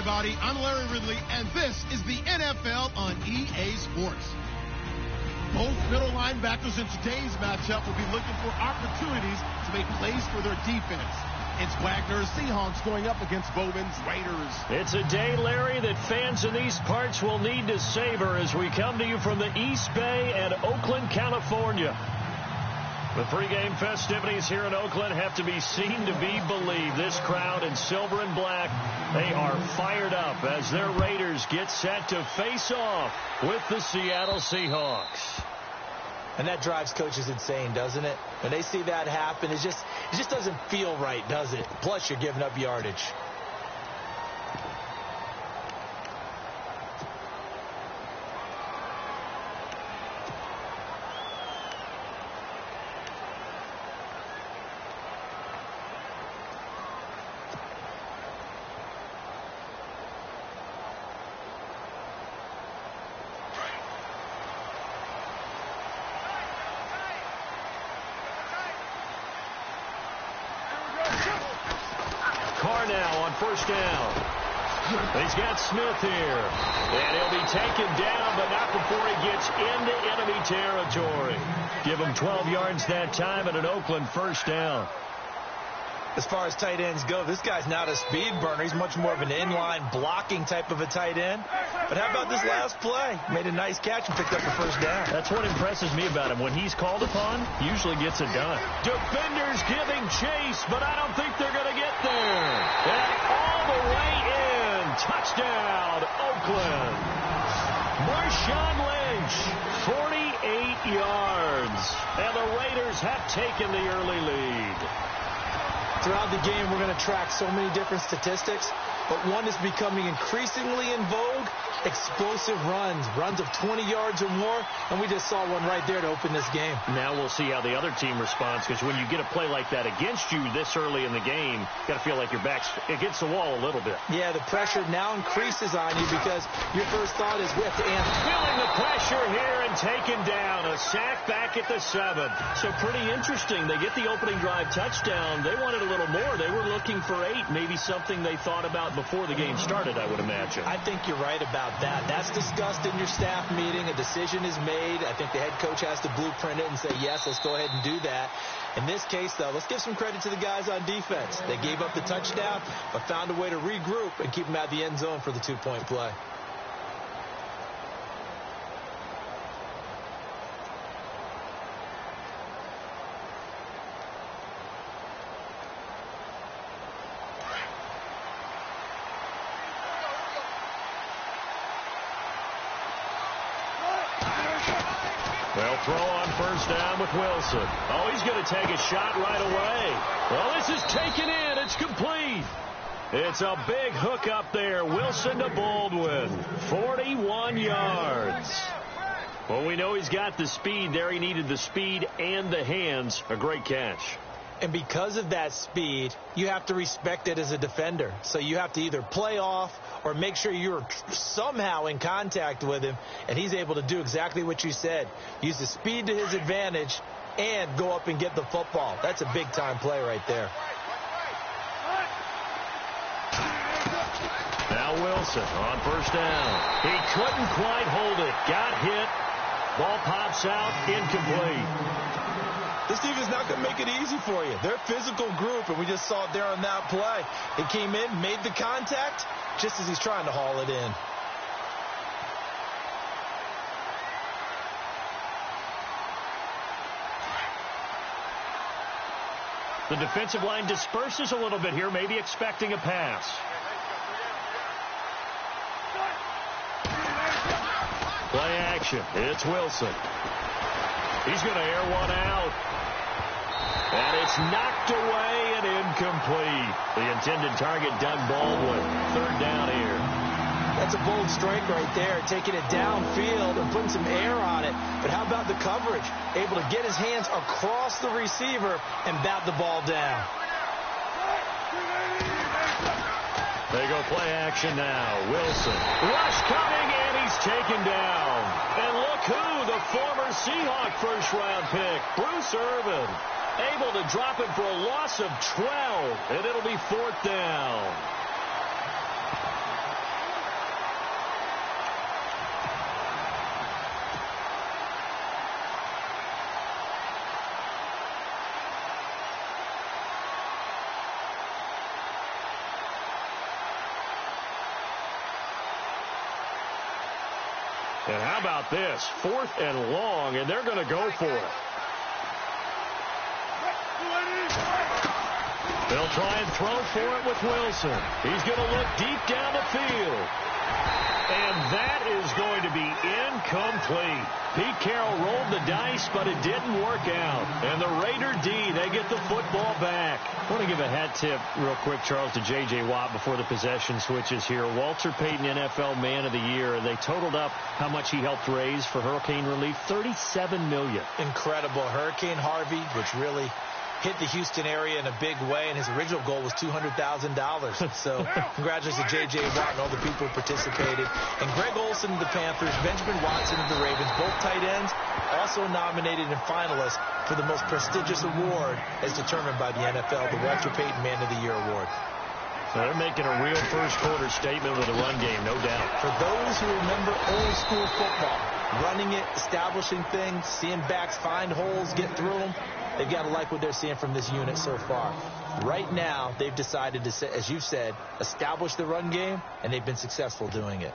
everybody. I'm Larry Ridley, and this is the NFL on EA Sports. Both middle linebackers in today's matchup will be looking for opportunities to make plays for their defense. It's Wagner's Seahawks going up against Bowman's Raiders. It's a day, Larry, that fans in these parts will need to savor as we come to you from the East Bay and Oakland, California. The pregame festivities here in Oakland have to be seen to be believed. This crowd in silver and black, they are fired up as their Raiders get set to face off with the Seattle Seahawks. And that drives coaches insane, doesn't it? When they see that happen, it just doesn't feel right, does it? Plus, you're giving up yardage. Now on first down. He's got Smith here. And he'll be taken down, but not before he gets into enemy territory. Give him 12 yards that time and an Oakland first down. As far as tight ends go, this guy's not a speed burner. He's much more of an inline blocking type of a tight end. But how about this last play? Made a nice catch and picked up a first down. That's what impresses me about him. When he's called upon, he usually gets it done. Defenders giving chase, but I don't think they're going to get there. And all the way in. Touchdown, Oakland. Marshawn Lynch, 48 yards. And the Raiders have taken the early lead. Throughout the game, we're going to track so many different statistics, but one is becoming increasingly in vogue, explosive runs of 20 yards or more, and we just saw one right there to open this game. Now we'll see how the other team responds, because when you get a play like that against you this early in the game, you got to feel like your back's against the wall a little bit. Yeah, the pressure now increases on you because your first thought is we have to answer. Feeling the pressure here and taken down. A sack back at the 7. So pretty interesting. They get the opening drive touchdown. They wanted a little more. They were looking for 8, maybe something they thought about before the game started, I would imagine. I think you're right about that. That's discussed in your staff meeting. A decision is made. I think the head coach has to blueprint it and say, yes, let's go ahead and do that. In this case, though, let's give some credit to the guys on defense. They gave up the touchdown, but found a way to regroup and keep them out of the end zone for the 2-point play. They'll throw on first down with Wilson. Oh, he's going to take a shot right away. Well, this is taken in. It's complete. It's a big hook up there. Wilson to Baldwin. 41 yards. Well, we know he's got the speed there. He needed the speed and the hands. A great catch. And because of that speed, you have to respect it as a defender. So you have to either play off or make sure you're somehow in contact with him, and he's able to do exactly what you said. Use the speed to his advantage and go up and get the football. That's a big-time play right there. Now Wilson on first down. He couldn't quite hold it. Got hit. Ball pops out. Incomplete. This defense is not going to make it easy for you. They're a physical group, and we just saw it there on that play. He came in, made the contact, just as he's trying to haul it in. The defensive line disperses a little bit here, maybe expecting a pass. Play action. It's Wilson. He's going to air one out. And it's knocked away and incomplete. The intended target, Doug Baldwin. Third down here. That's a bold strike right there, taking it downfield and putting some air on it. But how about the coverage? Able to get his hands across the receiver and bat the ball down. They go play action now. Wilson. Rush coming, and he's taken down. And look who, the former Seahawk first-round pick, Bruce Irvin, able to drop it for a loss of 12, and it'll be 4th down. And how about this? 4th and long, and they're going to go for it. They'll try and throw for it with Wilson. He's going to look deep down the field. And that is going to be incomplete. Pete Carroll rolled the dice, but it didn't work out. And the Raider D, they get the football back. I want to give a hat tip real quick, Charles, to J.J. Watt before the possession switches here. Walter Payton, NFL Man of the Year, and they totaled up how much he helped raise for hurricane relief, $37 million. Incredible. Hurricane Harvey, which really hit the Houston area in a big way, and his original goal was $200,000. So congratulations to J.J. Watt and all the people who participated. And Greg Olsen of the Panthers, Benjamin Watson of the Ravens, both tight ends, also nominated and finalists for the most prestigious award as determined by the NFL, the Walter Payton Man of the Year Award. So they're making a real first-quarter statement with a run game, no doubt. For those who remember old-school football, running it, establishing things, seeing backs find holes, get through them, they've got to like what they're seeing from this unit so far. Right now, they've decided to, as you said, establish the run game, and they've been successful doing it.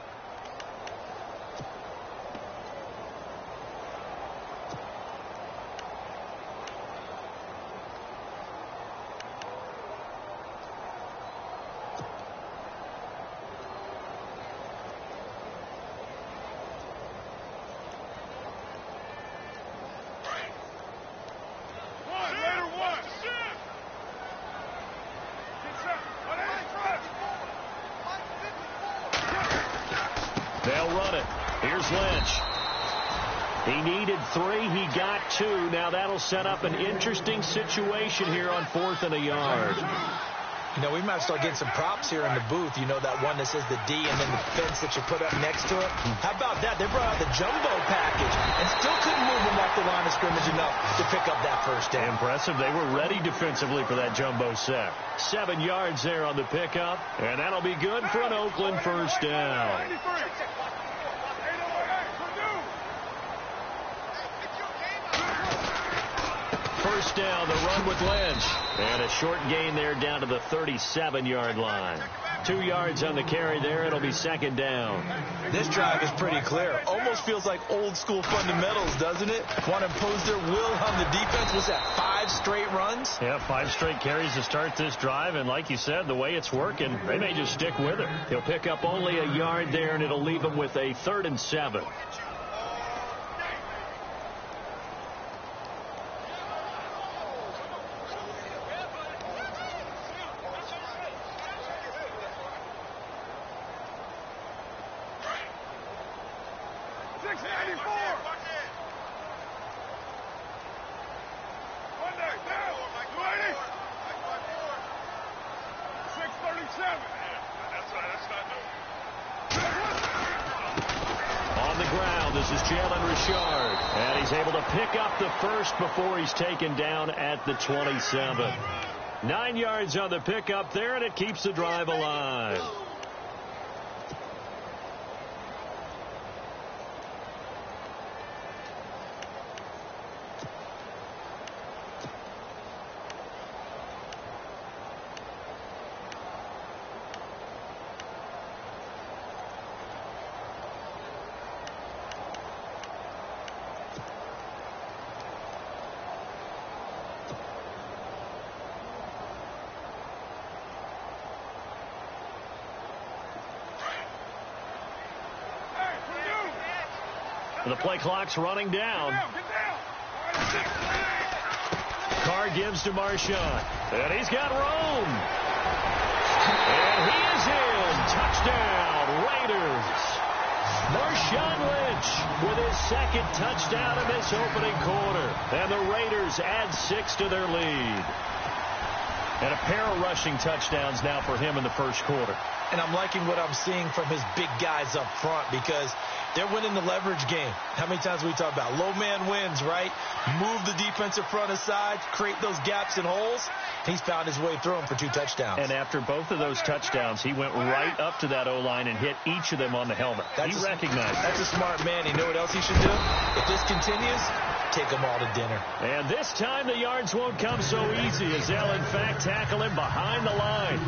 They'll run it. Here's Lynch. He needed 3. He got 2. Now that'll set up an interesting situation here on 4th and a yard. You know, we might start getting some props here in the booth. You know, that one that says the D and then the fence that you put up next to it. How about that? They brought out the jumbo package and still couldn't move them off the line of scrimmage enough to pick up that first down. Impressive. They were ready defensively for that jumbo set. 7 yards there on the pickup, and that'll be good for an Oakland first down. First down, the run with Lynch. And a short gain there down to the 37-yard line. 2 yards on the carry there. It'll be second down. This drive is pretty clear. Almost feels like old-school fundamentals, doesn't it? Want to impose their will on the defense. Was that 5 straight runs? Yeah, 5 straight carries to start this drive. And like you said, the way it's working, they may just stick with it. He'll pick up only a yard there, and it'll leave him with a 3rd and 7. Before he's taken down at the 27. 9 yards on the pickup there, and it keeps the drive alive. The play clock's running down. Carr gives to Marshawn. And he's got room. And he is in. Touchdown, Raiders. Marshawn Lynch with his 2nd touchdown in this opening quarter. And the Raiders add 6 to their lead. And a pair of rushing touchdowns now for him in the first quarter. And I'm liking what I'm seeing from his big guys up front because they're winning the leverage game. How many times we talk about low man wins, right? Move the defensive front aside, create those gaps and holes. He's found his way through them for 2 touchdowns. And after both of those touchdowns, he went right up to that O-line and hit each of them on the helmet. He recognized it. That's a smart man. You know what else he should do? If this continues, take them all to dinner. And this time the yards won't come so easy as they'll, in fact, tackle him behind the line.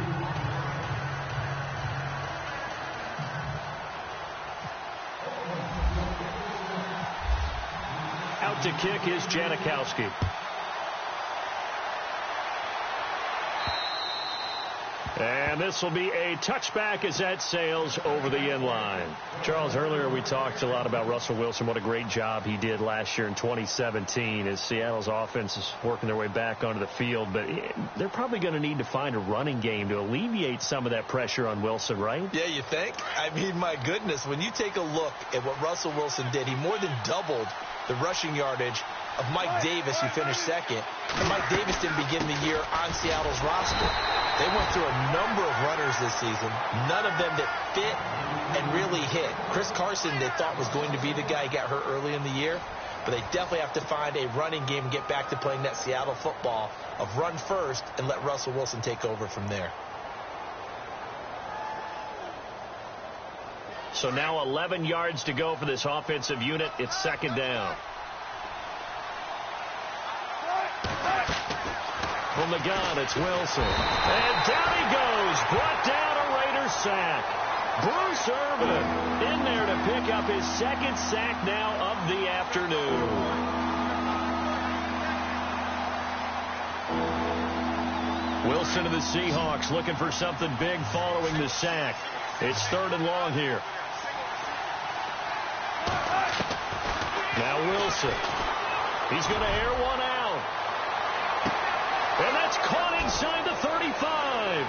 to kick is Janikowski. And this will be a touchback as that sails over the end line. Charles, earlier we talked a lot about Russell Wilson, what a great job he did last year in 2017 as Seattle's offense is working their way back onto the field. But they're probably going to need to find a running game to alleviate some of that pressure on Wilson, right? Yeah, you think? I mean, my goodness, when you take a look at what Russell Wilson did, he more than doubled the rushing yardage of Mike Davis, who finished second. And Mike Davis didn't begin the year on Seattle's roster. They went through a number of runners this season, none of them that fit and really hit. Chris Carson, they thought was going to be the guy. He got hurt early in the year. But they definitely have to find a running game and get back to playing that Seattle football of run first and let Russell Wilson take over from there. So now 11 yards to go for this offensive unit. It's second down. From the gun, it's Wilson. And down he goes. Brought down a Raider sack. Bruce Irvin in there to pick up his second sack now of the afternoon. Wilson of the Seahawks looking for something big following the sack. It's third and long here. Now Wilson. He's going to air one out. And that's caught inside the 35.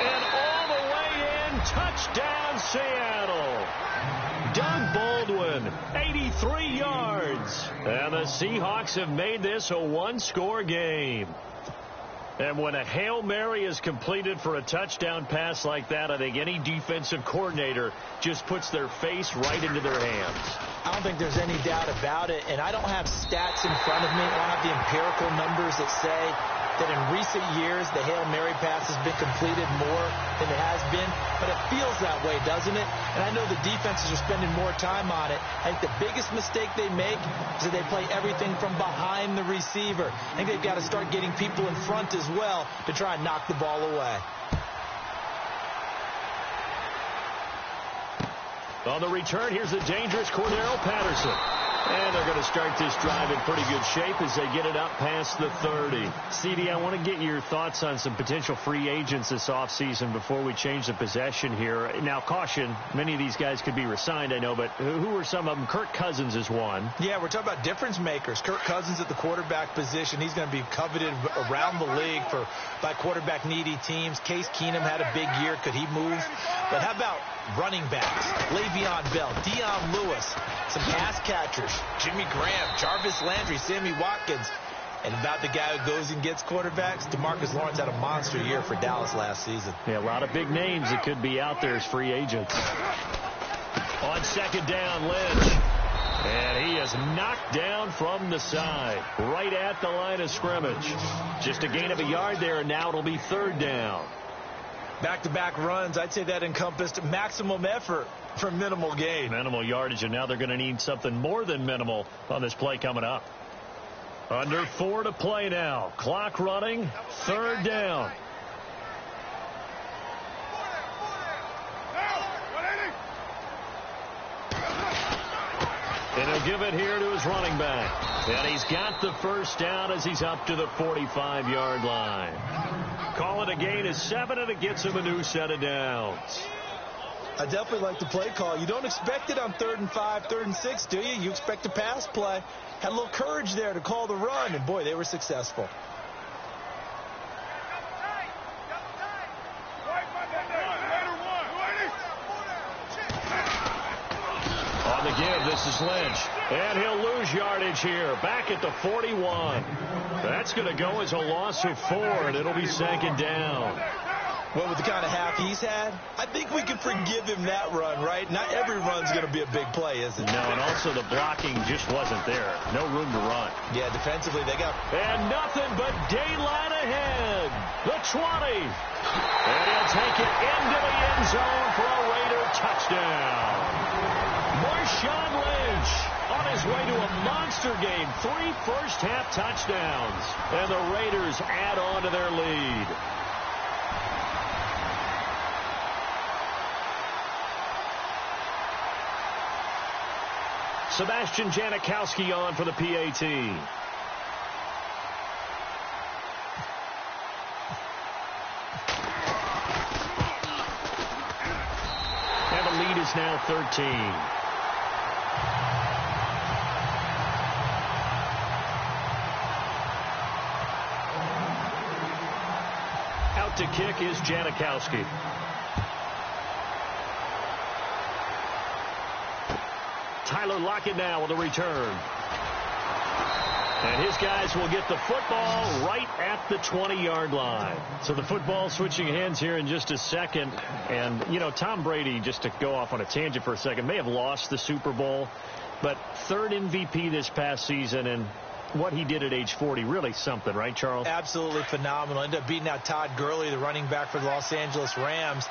And all the way in, touchdown Seattle. Doug Baldwin, 83 yards. And the Seahawks have made this a one-score game. And when a Hail Mary is completed for a touchdown pass like that, I think any defensive coordinator just puts their face right into their hands. I don't think there's any doubt about it, and I don't have stats in front of me. I don't have the empirical numbers that say that in recent years the Hail Mary pass has been completed more than it has been, but it feels that way, doesn't it? And I know the defenses are spending more time on it. I think the biggest mistake they make is that they play everything from behind the receiver. I think they've got to start getting people in front as well to try and knock the ball away. On the return, here's the dangerous Cordero Patterson. And they're going to start this drive in pretty good shape as they get it up past the 30. CD, I want to get your thoughts on some potential free agents this offseason before we change the possession here. Now, caution, many of these guys could be re-signed, I know, but who are some of them? Kirk Cousins is one. Yeah, we're talking about difference makers. Kirk Cousins at the quarterback position. He's going to be coveted around the league by quarterback-needy teams. Case Keenum had a big year. Could he move? But how about running backs? Le'Veon Bell, Dion Lewis, some pass catchers. Jimmy Graham, Jarvis Landry, Sammy Watkins. And about the guy who goes and gets quarterbacks, DeMarcus Lawrence had a monster year for Dallas last season. Yeah, a lot of big names that could be out there as free agents. On second down, Lynch. And he is knocked down from the side, right at the line of scrimmage. Just a gain of a yard there, and now it'll be third down. Back-to-back runs, I'd say that encompassed maximum effort for minimal gain. Minimal yardage, and now they're going to need something more than minimal on this play coming up. Under 4 to play now. Clock running, third down. And he'll give it here to his running back. And he's got the first down as he's up to the 45-yard line. Call it a gain of 7, and it gets him a new set of downs. I definitely like the play call. You don't expect it on 3rd and 5, 3rd and 6, do you? You expect a pass play. Had a little courage there to call the run, and boy, they were successful. On the give, this is Lynch. And he'll lose yardage here. Back at the 41. That's going to go as a loss of 4, and it'll be second down. Well, with the kind of half he's had, I think we can forgive him that run, right? Not every run's going to be a big play, is it? No, and also the blocking just wasn't there. No room to run. Yeah, defensively they got... And nothing but daylight ahead. The 20. And he'll take it into the end zone for a Raider touchdown. Marshawn Lynch on his way to a monster game. 3 first-half touchdowns. And the Raiders add on to their lead. Sebastian Janikowski on for the PAT. And the lead is now 13. Out to kick is Janikowski. Tyler Lockett now with a return. And his guys will get the football right at the 20-yard line. So the football switching hands here in just a second. And, you know, Tom Brady, just to go off on a tangent for a second, may have lost the Super Bowl, but third MVP this past season, and what he did at age 40, really something, right, Charles? Absolutely phenomenal. Ended up beating out Todd Gurley, the running back for the Los Angeles Rams.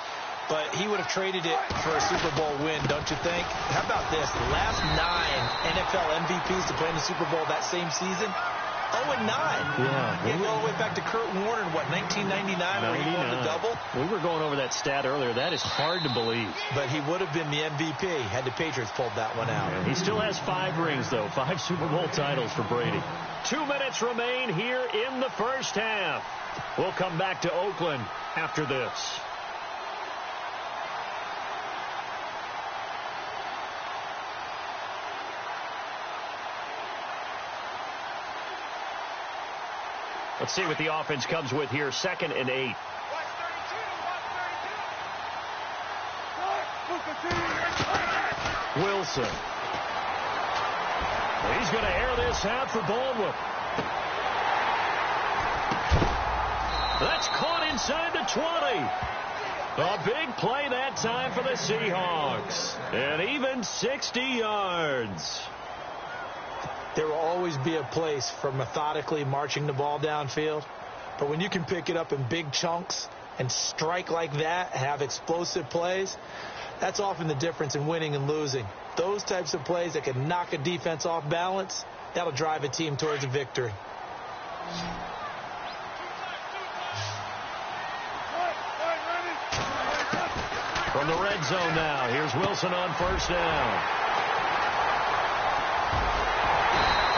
But he would have traded it for a Super Bowl win, don't you think? How about this? The last 9 NFL MVPs to play in the Super Bowl that same season, 0-9. Yeah. You go all the way back to Kurt Warner in, 1999 where he won the double? We were going over that stat earlier. That is hard to believe. But he would have been the MVP had the Patriots pulled that one out. Yeah, he still has 5 rings, though. 5 Super Bowl titles for Brady. 2 minutes remain here in the first half. We'll come back to Oakland after this. Let's see what the offense comes with here. 2nd and 8. Wilson. He's going to air this out for Baldwin. That's caught inside the 20. A big play that time for the Seahawks. And even 60 yards. There will always be a place for methodically marching the ball downfield. But when you can pick it up in big chunks and strike like that, have explosive plays, that's often the difference in winning and losing. Those types of plays that can knock a defense off balance, that'll drive a team towards a victory. From the red zone now, here's Wilson on first down.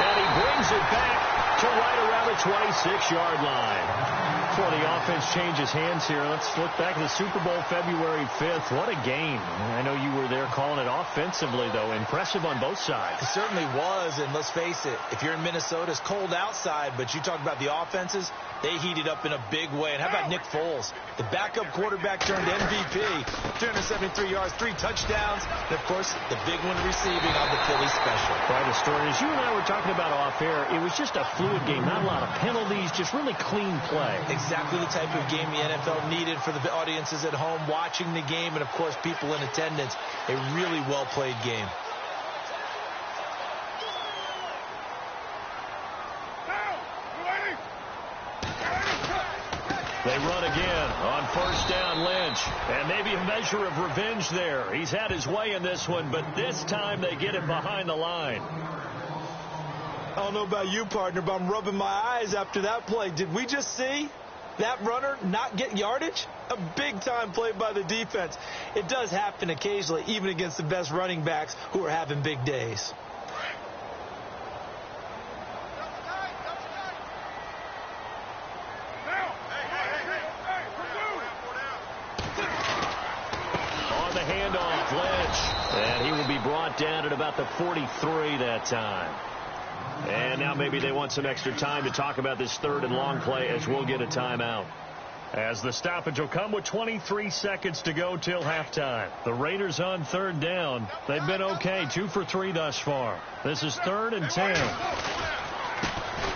And he brings it back to right around the 26-yard line. Before the offense changes hands here, let's look back at the Super Bowl February 5th. What a game. I know you were there calling it offensively, though. Impressive on both sides. It certainly was, and let's face it, if you're in Minnesota, it's cold outside, but you talk about the offenses, they heated up in a big way. And how about Nick Foles? The backup quarterback turned MVP, 373 yards, 3 touchdowns, and, of course, the big one receiving on the Philly special. Quite a story. As you and I were talking about off air, it was just a fluid game, not a lot of penalties, just really clean play. Exactly the type of game the NFL needed for the audiences at home watching the game and, of course, people in attendance. A really well-played game. They run again on first down, Lynch. And maybe a measure of revenge there. He's had his way in this one, but this time they get him behind the line. I don't know about you, partner, but I'm rubbing my eyes after that play. Did we just see that runner not get yardage? A big-time play by the defense. It does happen occasionally, even against the best running backs who are having big days. On the handoff, Lynch. And he will be brought down at about the 43 that time. And now maybe they want some extra time to talk about this third and long play as we'll get a timeout. As the stoppage will come with 23 seconds to go till halftime. The Raiders on third down. They've been okay, 2 for 3 thus far. This is 3rd and 10.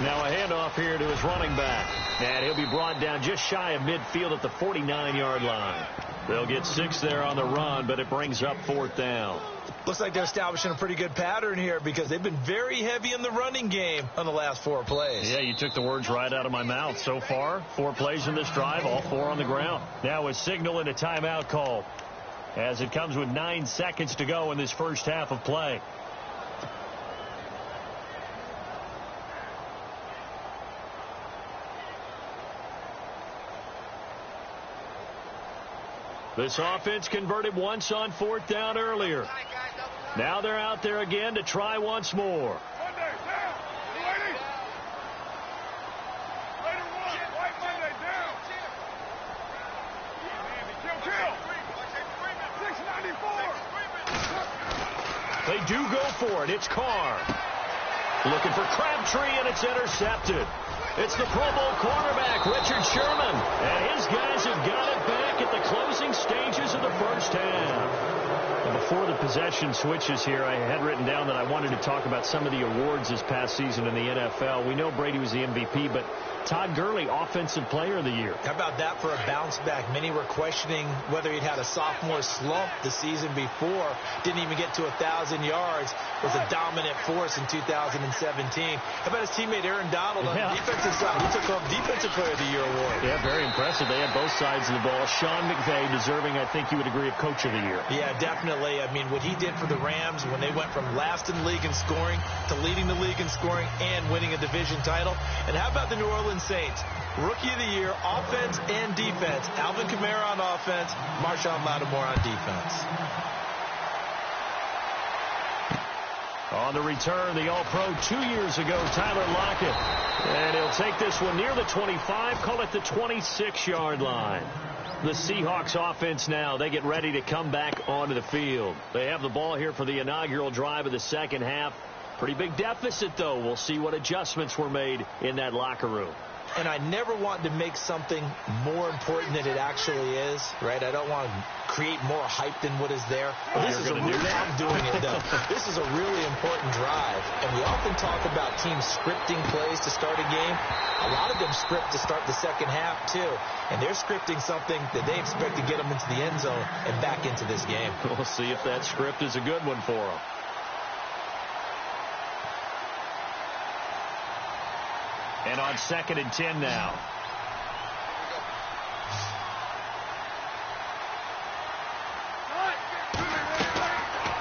Now a handoff here to his running back. And he'll be brought down just shy of midfield at the 49-yard line. They'll get 6 there on the run, but it brings up 4th down. Looks like they're establishing a pretty good pattern here because they've been very heavy in the running game on the last 4 plays. Yeah, you took the words right out of my mouth. So far, 4 plays in this drive, all 4 on the ground. Now a signal and a timeout call as it comes with 9 seconds to go in this first half of play. This offense converted once on 4th down earlier. Now they're out there again to try once more. They do go for it. It's Carr. Looking for Crabtree, and it's intercepted. It's the Pro Bowl quarterback, Richard Sherman. And his guys have got it back at the closing stages of the first half. And before the possession switches here, I had written down that I wanted to talk about some of the awards this past season in the NFL. We know Brady was the MVP, but Todd Gurley, Offensive Player of the Year. How about that for a bounce back? Many were questioning whether he'd had a sophomore slump the season before. Didn't even get to 1,000 yards. Was a dominant force in 2017. How about his teammate Aaron Donald on the defensive side? He took home Defensive Player of the Year award. Yeah, very impressive. They had both sides of the ball. Sean McVay deserving, I think you would agree, of Coach of the Year. Yeah, definitely. I mean, what he did for the Rams when they went from last in the league in scoring to leading the league in scoring and winning a division title. And how about the New Orleans Saints? Rookie of the Year, offense and defense. Alvin Kamara on offense, Marshawn Lattimore on defense. On the return, the All-Pro 2 years ago, Tyler Lockett. And he'll take this one near the 25, call it the 26-yard line. The Seahawks offense now, they get ready to come back onto the field. They have the ball here for the inaugural drive of the second half. Pretty big deficit, though. We'll see what adjustments were made in that locker room. And I never want to make something more important than it actually is, right? I don't want to create more hype than what is there. But this is I'm doing it, though. This is a really important drive. And we often talk about teams scripting plays to start a game. A lot of them script to start the second half, too. And they're scripting something that they expect to get them into the end zone and back into this game. We'll see if that script is a good one for them. And on 2nd and 10 now.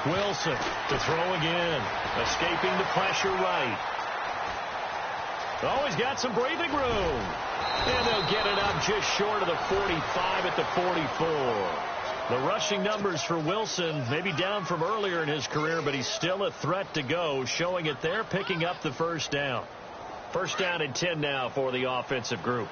Wilson to throw again. Escaping the pressure right. Oh, he's got some breathing room. And they'll get it up just short of the 45 at the 44. The rushing numbers for Wilson maybe down from earlier in his career, but he's still a threat to go, showing it there, picking up the first down. First down and 10 now for the offensive group.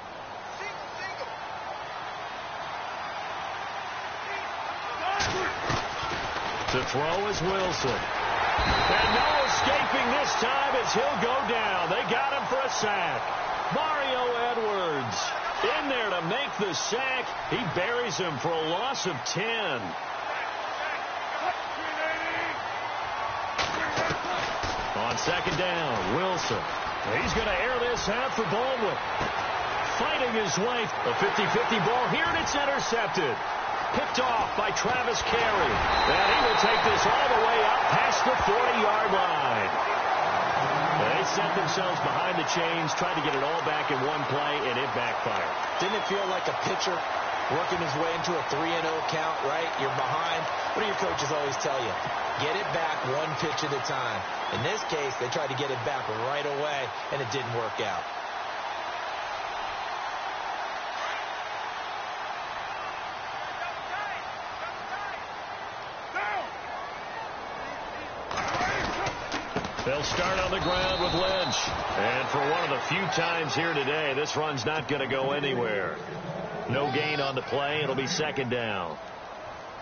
To throw is Wilson. And no escaping this time as he'll go down. They got him for a sack. Mario Edwards in there to make the sack. He buries him for a loss of 10. On 2nd down, Wilson. He's going to air this out for Baldwin. Fighting his way. A 50-50 ball here, and it's intercepted. Picked off by Travis Carey. And he will take this all the way up past the 40-yard line. They set themselves behind the chains, tried to get it all back in one play, and it backfired. Didn't it feel like a pitcher working his way into a 3-0 count, right? You're behind. What do your coaches always tell you? Get it back one pitch at a time. In this case, they tried to get it back right away, and it didn't work out. They'll start on the ground with Lynch. And for one of the few times here today, this run's not going to go anywhere. No gain on the play. It'll be 2nd down.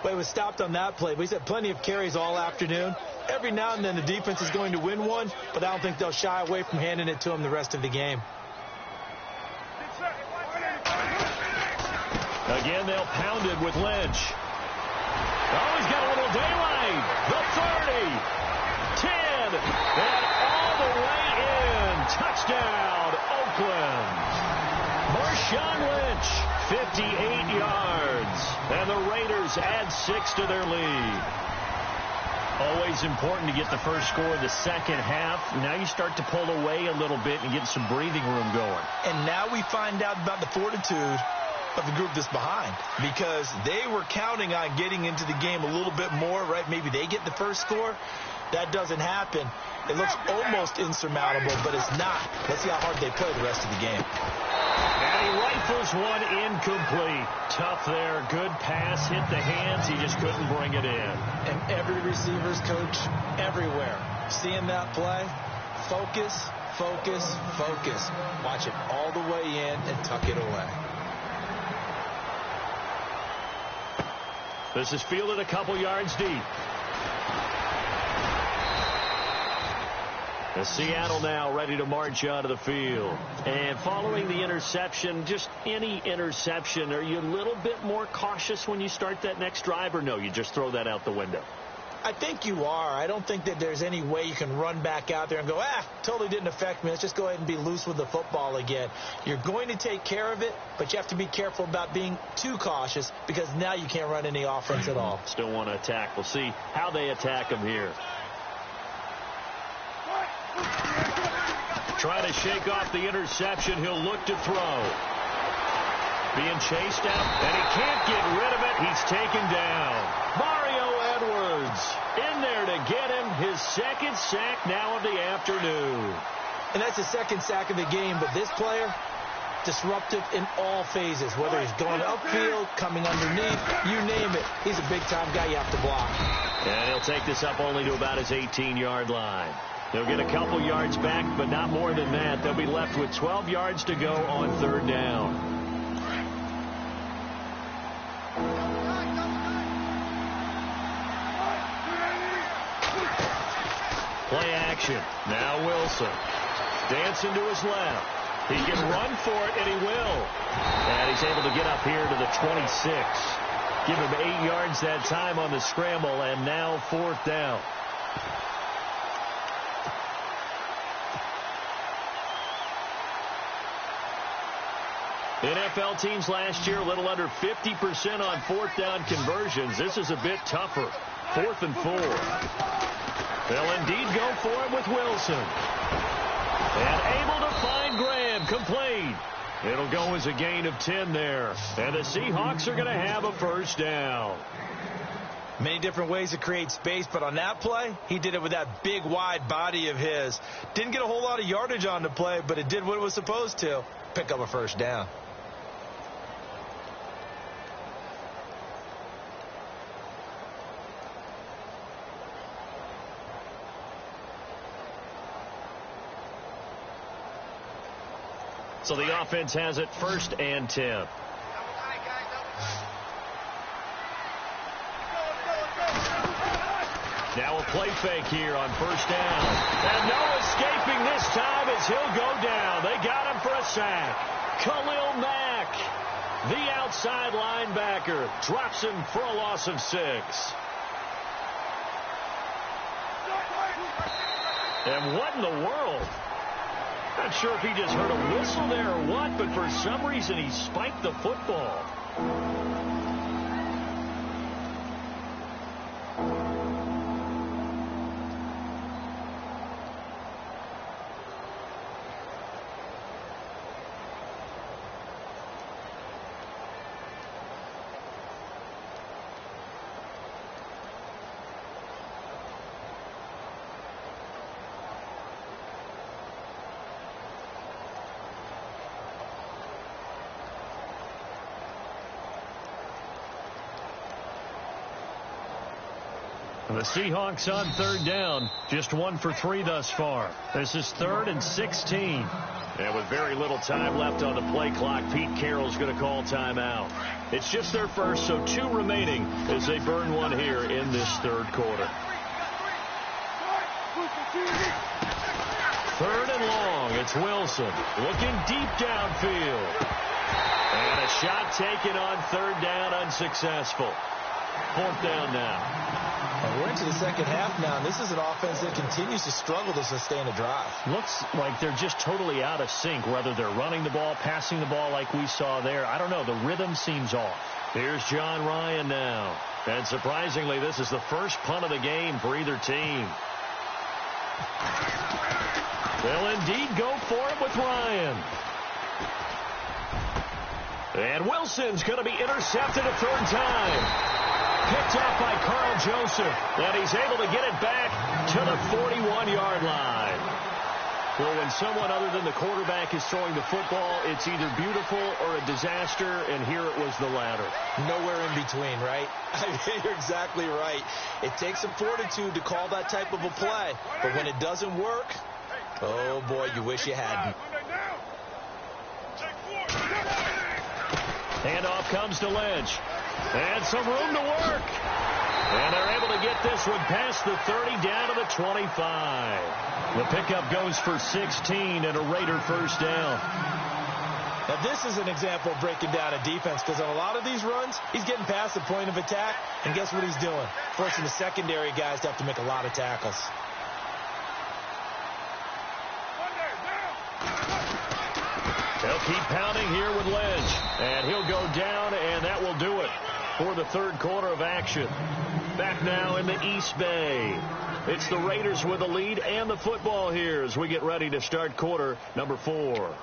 Well, it was stopped on that play, but he's had plenty of carries all afternoon. Every now and then the defense is going to win one, but I don't think they'll shy away from handing it to him the rest of the game. Again, they'll pound it with Lynch. Oh, he's got a little daylight. The 30, 10, and all the way in. Touchdown, Oakland. Marshawn Lynch, 58 yards. And the Raiders add 6 to their lead. Always important to get the first score of the second half. Now you start to pull away a little bit and get some breathing room going. And now we find out about the fortitude of the group that's behind, because they were counting on getting into the game a little bit more, right? Maybe they get the first score. that doesn't happen, it looks almost insurmountable, but it's not. Let's see how hard they play the rest of the game. And he rifles one incomplete. Tough there. Good pass. Hit the hands. He just couldn't bring it in. And every receiver's coach everywhere, seeing that play, focus, focus, focus. Watch it all the way in and tuck it away. This is fielded a couple yards deep. And Seattle now ready to march onto the field. And following the interception, just any interception, are you a little bit more cautious when you start that next drive, or no, you just throw that out the window? I think you are. I don't think that there's any way you can run back out there and go, totally didn't affect me. Let's just go ahead and be loose with the football again. You're going to take care of it, but you have to be careful about being too cautious because now you can't run any offense at all. Still want to attack. We'll see how they attack him here. Trying to shake off the interception. He'll look to throw. Being chased out, and he can't get rid of it. He's taken down. Mario Edwards in there to get him his second sack now of the afternoon. And that's the second sack of the game, but this player, disruptive in all phases, whether he's going upfield, coming underneath, you name it. He's a big-time guy you have to block. And he'll take this up only to about his 18-yard line. They'll get a couple yards back, but not more than that. They'll be left with 12 yards to go on third down. Play action. Now Wilson. Dancing to his left. He can run for it, and he will. And he's able to get up here to the 26. Give him 8 yards that time on the scramble, and now fourth down. NFL teams last year a little under 50% on fourth down conversions. This is a bit tougher. 4th and 4. They'll indeed go for it with Wilson. And able to find Graham. Complete. It'll go as a gain of 10 there. And the Seahawks are going to have a first down. Many different ways to create space, but on that play, he did it with that big, wide body of his. Didn't get a whole lot of yardage on the play, but it did what it was supposed to. Pick up a first down. So the offense has it 1st and 10. Now a play fake here on first down. And no escaping this time as he'll go down. They got him for a sack. Khalil Mack, the outside linebacker, drops him for a loss of 6. And what in the world? Not sure if he just heard a whistle there or what, but for some reason he spiked the football. The Seahawks on third down, just 1 for 3 thus far. This is 3rd and 16. And with very little time left on the play clock, Pete Carroll's going to call timeout. It's just their first, so 2 remaining as they burn one here in this third quarter. 3rd and long. It's Wilson looking deep downfield. And a shot taken on 3rd down, unsuccessful. 4th down now. We're into the second half now, and this is an offense that continues to struggle to sustain a drive. Looks like they're just totally out of sync, whether they're running the ball, passing the ball like we saw there. I don't know. The rhythm seems off. Here's John Ryan now. And surprisingly, this is the first punt of the game for either team. They'll indeed go for it with Ryan. And Wilson's going to be intercepted a 3rd time. Picked off by Carl Joseph. And he's able to get it back to the 41-yard line. Well, when someone other than the quarterback is throwing the football, it's either beautiful or a disaster, and here it was the latter. Nowhere in between, right? I mean, you're exactly right. It takes some fortitude to call that type of a play, but when it doesn't work, oh, boy, you wish you hadn't. Handoff comes to Lynch. And some room to work. And they're able to get this one past the 30 down to the 25. The pickup goes for 16 and a Raider first down. Now, this is an example of breaking down a defense because on a lot of these runs, he's getting past the point of attack, and guess what he's doing? Forcing the secondary guys to have to make a lot of tackles. They'll keep pounding here with Lynch, and he'll go down, and that will do it for the third quarter of action. Back now in the East Bay. It's the Raiders with the lead and the football here as we get ready to start quarter number 4.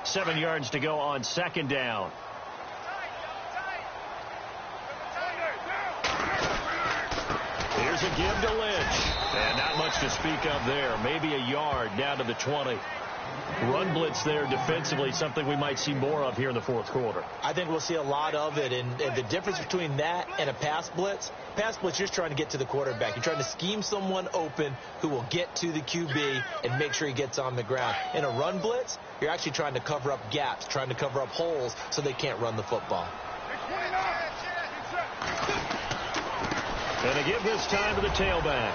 Seven yards to go on second down. Here's a give to Lynch. And not much to speak of there. Maybe a yard down to the 20. Run blitz there defensively, something we might see more of here in the fourth quarter. I think we'll see a lot of it, and the difference between that and a pass blitz, you're just trying to get to the quarterback. You're trying to scheme someone open who will get to the QB and make sure he gets on the ground. In a run blitz, you're actually trying to cover up gaps, trying to cover up holes so they can't run the football. And they give this time to the tailback.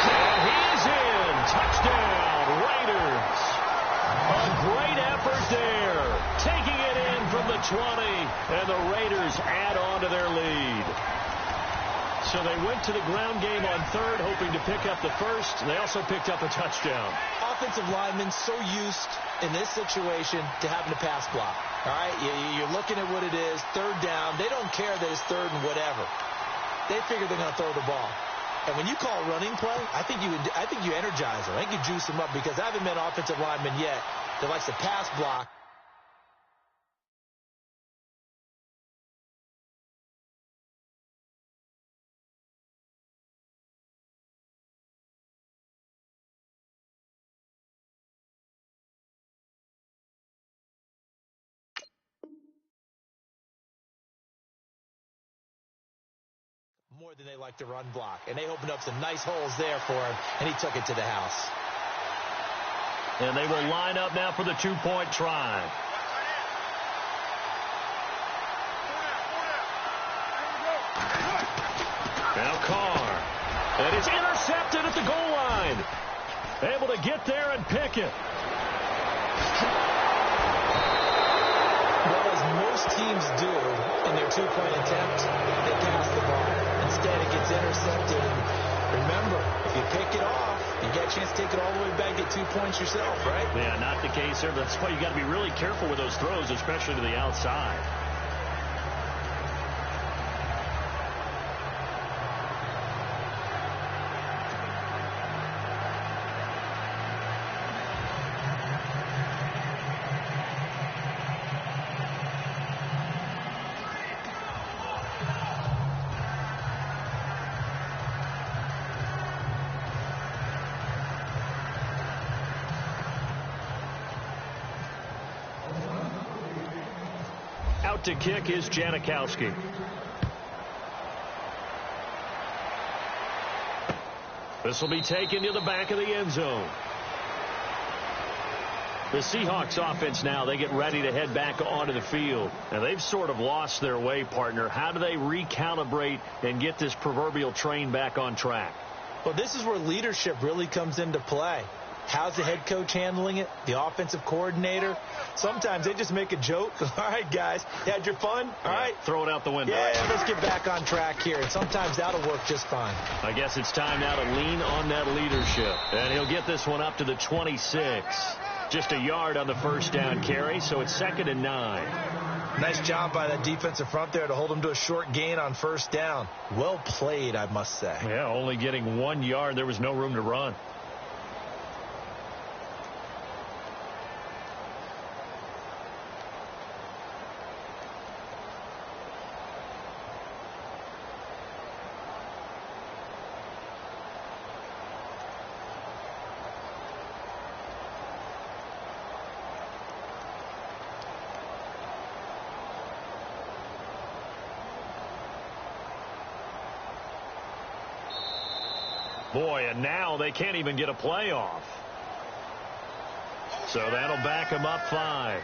And he's in. Touchdown, Raiders. A great effort there. Taking it in from the 20. And the Raiders add on to their lead. So they went to the ground game on third, hoping to pick up the first. They also picked up a touchdown. Offensive linemen so used in this situation to having to pass block. All right, you're looking at what it is, third down. They don't care that it's third and whatever. They figure they're going to throw the ball. And when you call a running play, I think you energize them. I think you juice them up because I haven't met an offensive lineman yet that likes to pass block. More than they like to run block. And they opened up some nice holes there for him, and he took it to the house. And they will line up now for the two-point try. Now Carr. And it's intercepted at the goal line. Able to get there and pick it. Well, as most teams do in their two-point attempt, they pass the ball. Instead, it gets intercepted. And remember, if you pick it off, you get a chance to take it all the way back, get 2 points yourself, right? Yeah, not the case here. That's why you got to be really careful with those throws, especially to the outside. Out to kick is Janikowski. This will be taken to the back of the end zone. The Seahawks offense now, they get ready to head back onto the field. And they've sort of lost their way, partner. How do they recalibrate and get this proverbial train back on track? Well, this is where leadership really comes into play. How's the head coach handling it? The offensive coordinator? Sometimes they just make a joke. All right, guys, you had your fun? All right. Throw it out the window. Yeah, let's get back on track here. And sometimes that'll work just fine. I guess it's time now to lean on that leadership. And he'll get this one up to the 26. Just a yard on the first down carry, so it's 2nd and 9. Nice job by that defensive front there to hold him to a short gain on first down. Well played, I must say. Yeah, only getting 1 yard. There was no room to run. Boy, and now they can't even get a playoff. So that'll back them up 5.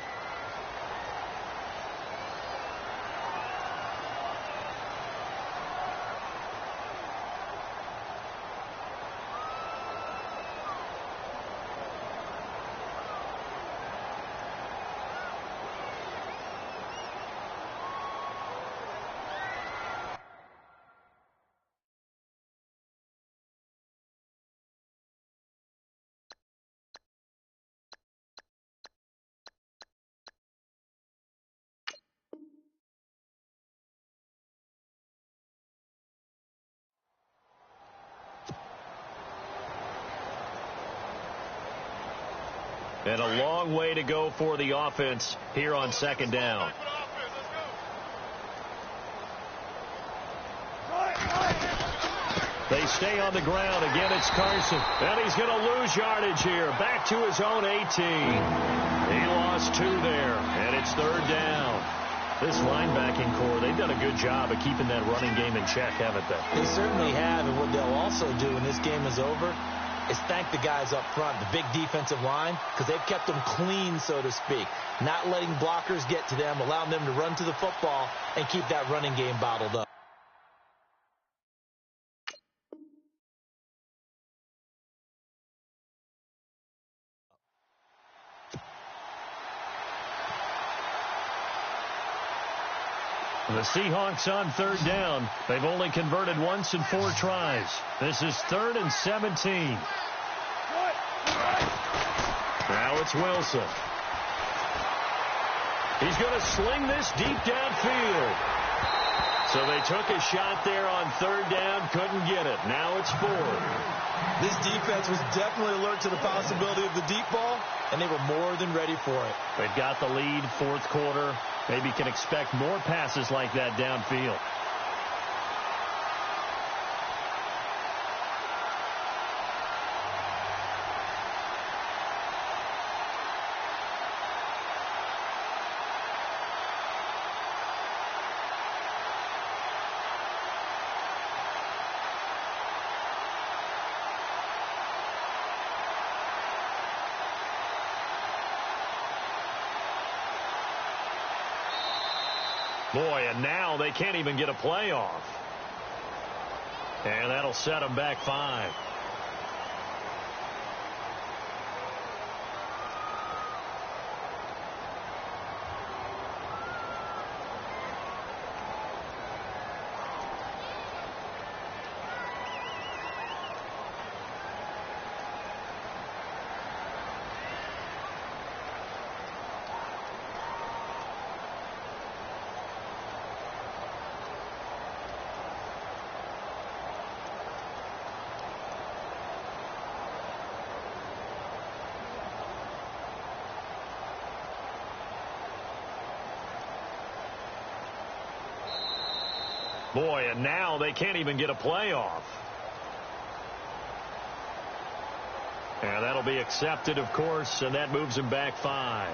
And a long way to go for the offense here on 2nd down. They stay on the ground. Again, it's Carson. And he's going to lose yardage here. Back to his own 18. He lost 2 there. And it's 3rd down. This linebacking core, they've done a good job of keeping that running game in check, haven't they? They certainly have. And what they'll also do when this game is over is thank the guys up front, the big defensive line, because they've kept them clean, so to speak, not letting blockers get to them, allowing them to run to the football and keep that running game bottled up. The Seahawks on 3rd down. They've only converted once in 4 tries. This is 3rd and 17. Now it's Wilson. He's going to sling this deep downfield. So they took a shot there on 3rd down, couldn't get it. Now it's 4th. This defense was definitely alert to the possibility of the deep ball, and they were more than ready for it. They've got the lead, 4th quarter. Maybe can expect more passes like that downfield. Boy, and now they can't even get a playoff. And that'll set them back 5. Boy, and now they can't even get a playoff. And that'll be accepted, of course, and that moves them back 5.